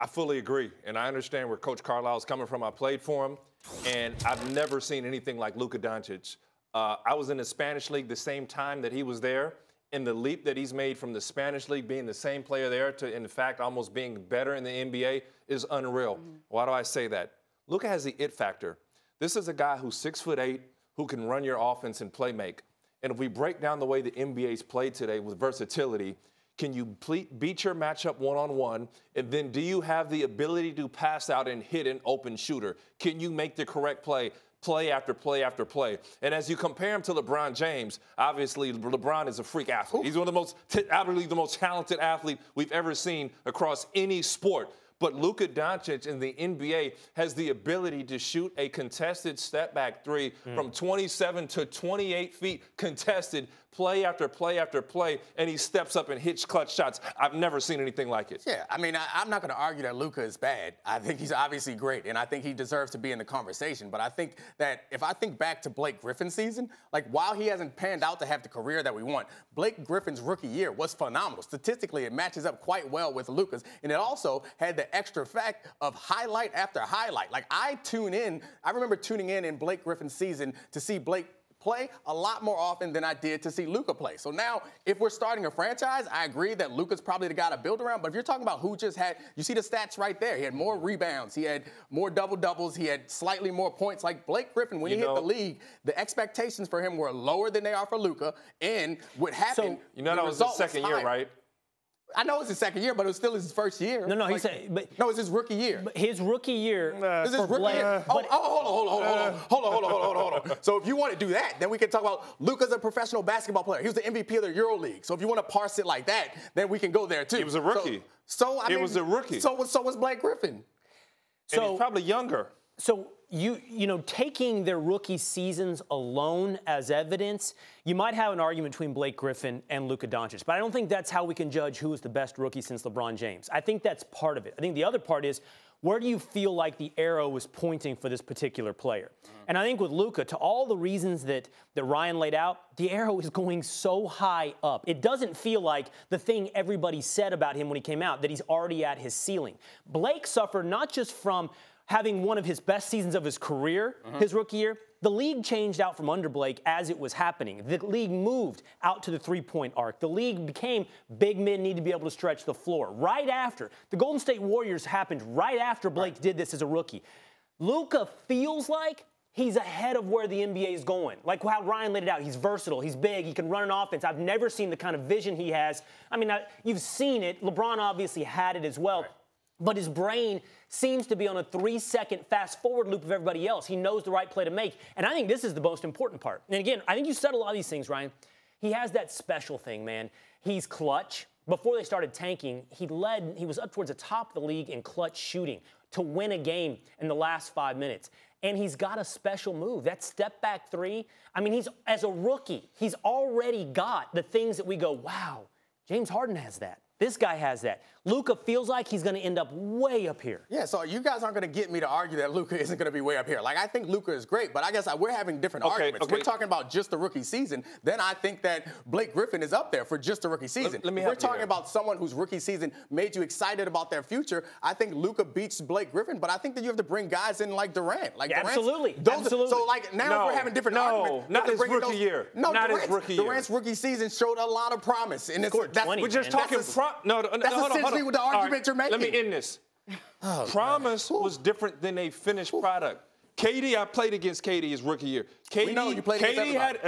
I fully agree, and I understand where Coach Carlisle is coming from. I played for him, and I've never seen anything like Luka Doncic. I was in the Spanish League the same time that he was there, and the leap that he's made from the Spanish League, being the same player there, to, in fact, almost being better in the NBA is unreal. Why do I say that? Luka has the it factor. This is a guy who's 6'8", who can run your offense and play make. And if we break down the way the NBA's played today with versatility, can you beat your matchup one-on-one? And then do you have the ability to pass out and hit an open shooter? Can you make the correct play after play after play? And as you compare him to LeBron James, obviously LeBron is a freak athlete. He's one of the most, probably the most talented athlete we've ever seen across any sport. But Luka Doncic in the NBA has the ability to shoot a contested step-back three from 27 to 28 feet contested, play after play after play, and he steps up and hits clutch shots. I've never seen anything like it. Yeah, I mean, I'm not going to argue that Luka is bad. I think he's obviously great, and I think he deserves to be in the conversation. But I think that if I think back to Blake Griffin's season, like while he hasn't panned out to have the career that we want, Blake Griffin's rookie year was phenomenal. Statistically, it matches up quite well with Luka's, and it also had the extra fact of highlight after highlight. Like I remember tuning in Blake Griffin's season to see Blake play a lot more often than I did to see Luka play. So now, if we're starting a franchise, I agree that Luka's probably the guy to build around. But if you're talking about who just had, you see the stats right there. He had more rebounds. He had more double-doubles. He had slightly more points. Like Blake Griffin, when he hit the league, the expectations for him were lower than they are for Luka. And what happened, you know that was his second year, right? I know it's his second year, but it was still his first year. No, like, he said, but no, it's his rookie year. But his rookie year. This is rookie year. Hold on. So if you want to do that, then we can talk about Luka's a professional basketball player. He was the MVP of the EuroLeague. So if you want to parse it like that, then we can go there too. He was a rookie. So I mean, he was a rookie. So was Blake Griffin. And he's probably younger. So you know, taking their rookie seasons alone as evidence, you might have an argument between Blake Griffin and Luka Doncic, but I don't think that's how we can judge who is the best rookie since LeBron James. I think that's part of it. I think the other part is, where do you feel like the arrow is pointing for this particular player? And I think with Luka, to all the reasons that Ryan laid out, the arrow is going so high up. It doesn't feel like the thing everybody said about him when he came out, that he's already at his ceiling. Blake suffered not just from having one of his best seasons of his career, his rookie year. The league changed out from under Blake as it was happening. The league moved out to the three-point arc. The league became big men need to be able to stretch the floor. Right after, the Golden State Warriors happened right after Blake did this as a rookie. Luka feels like he's ahead of where the NBA is going. Like how Ryan laid it out. He's versatile. He's big. He can run an offense. I've never seen the kind of vision he has. I mean, you've seen it. LeBron obviously had it as well. Right. But his brain seems to be on a 3-second fast-forward loop of everybody else. He knows the right play to make. And I think this is the most important part. And again, I think you said a lot of these things, Ryan. He has that special thing, man. He's clutch. Before they started tanking, he was up towards the top of the league in clutch shooting to win a game in the last 5 minutes. And he's got a special move. That step-back three, I mean, as a rookie, he's already got the things that we go, wow, James Harden has that. This guy has that. Luka feels like he's going to end up way up here. Yeah, so you guys aren't going to get me to argue that Luka isn't going to be way up here. Like, I think Luka is great, but I guess we're having different arguments. We're talking about just the rookie season. Then I think that Blake Griffin is up there for just the rookie season. If we're talking about someone whose rookie season made you excited about their future, I think Luka beats Blake Griffin, but I think that you have to bring guys in like Durant. Like yeah, absolutely. So, like, now we're having different arguments. Not his rookie year. No, not his rookie year. Durant's rookie season showed a lot of promise. And we're just talking that's essentially what the argument you're making. Let me end this. Promise was different than a finished product. KD, I played against KD his rookie year. We know you played against everybody.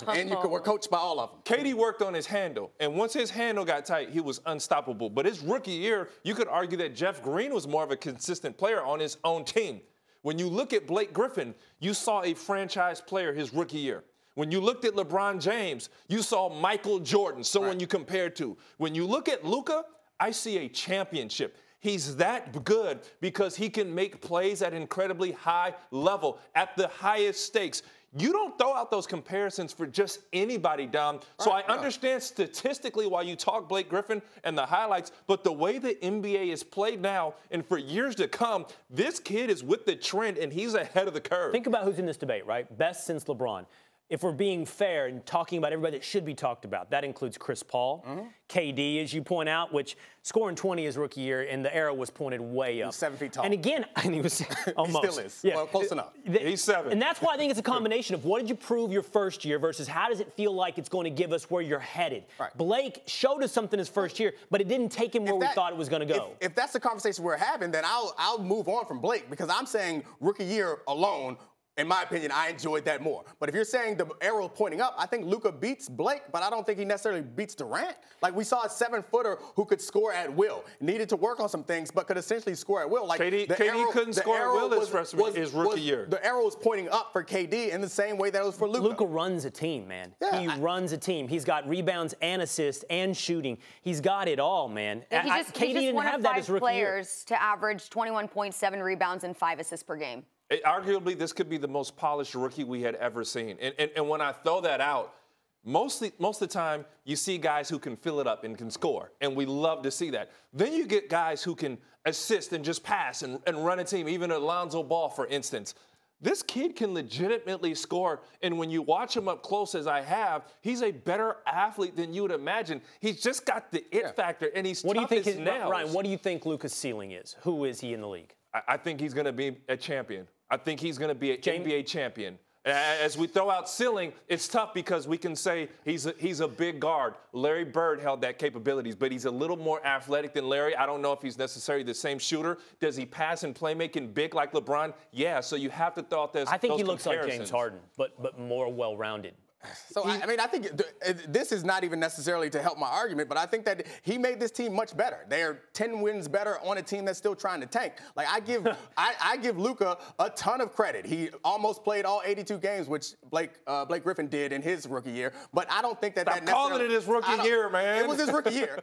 And you were coached by all of them. KD worked on his handle, and once his handle got tight, he was unstoppable. But his rookie year, you could argue that Jeff Green was more of a consistent player on his own team. When you look at Blake Griffin, you saw a franchise player his rookie year. When you looked at LeBron James, you saw Michael Jordan, someone you compared to. When you look at Luka, I see a championship. He's that good because he can make plays at an incredibly high level, at the highest stakes. You don't throw out those comparisons for just anybody, Dom. So I understand statistically why you talk Blake Griffin and the highlights, but the way the NBA is played now and for years to come, this kid is with the trend and he's ahead of the curve. Think about who's in this debate, right? Best since LeBron. if we're being fair and talking about everybody that should be talked about, that includes Chris Paul, KD, as you point out, which scoring 20 his rookie year, and the arrow was pointed way up. He's 7 feet tall. And again, and he was almost. He still is. Yeah. Well, close enough. He's 7. And that's why I think it's a combination of what did you prove your first year versus how does it feel like it's going to give us where you're headed. Right. Blake showed us something his first year, but it didn't take him where we thought it was going to go. If that's the conversation we're having, then I'll move on from Blake because I'm saying rookie year alone. In my opinion, I enjoyed that more. But if you're saying the arrow pointing up, I think Luka beats Blake, but I don't think he necessarily beats Durant. Like, we saw a 7-footer who could score at will, needed to work on some things, but could essentially score at will. Like, KD couldn't score at will his rookie year. The arrow was pointing up for KD in the same way that it was for Luka. Luka runs a team, man. Yeah, he runs a team. He's got rebounds and assists and shooting. He's got it all, man. He's just one of 5 players to average 21.7 rebounds and 5 assists per game. Arguably, this could be the most polished rookie we had ever seen. And when I throw that out, most of the time, you see guys who can fill it up and can score, and we love to see that. Then you get guys who can assist and just pass and run a team, even Alonzo Ball, for instance. This kid can legitimately score, and when you watch him up close, as I have, he's a better athlete than you would imagine. He's just got the it factor, and he's tough as nails. Ryan, what do you think Luka's ceiling is? Who is he in the league? I think he's going to be a champion. I think he's going to be an NBA champion. As we throw out ceiling, it's tough because we can say he's a big guard. Larry Bird held that capabilities, but he's a little more athletic than Larry. I don't know if he's necessarily the same shooter. Does he pass and playmaking big like LeBron? Yeah, so you have to throw out those I think he looks comparisons. like James Harden, but more well-rounded. So, I mean, I think this is not even necessarily to help my argument, but I think that he made this team much better. They are 10 wins better on a team that's still trying to tank. Like, I give Luka a ton of credit. He almost played all 82 games, which Blake Griffin did in his rookie year, but I don't think that Stop calling it his rookie year, man. It was his rookie year.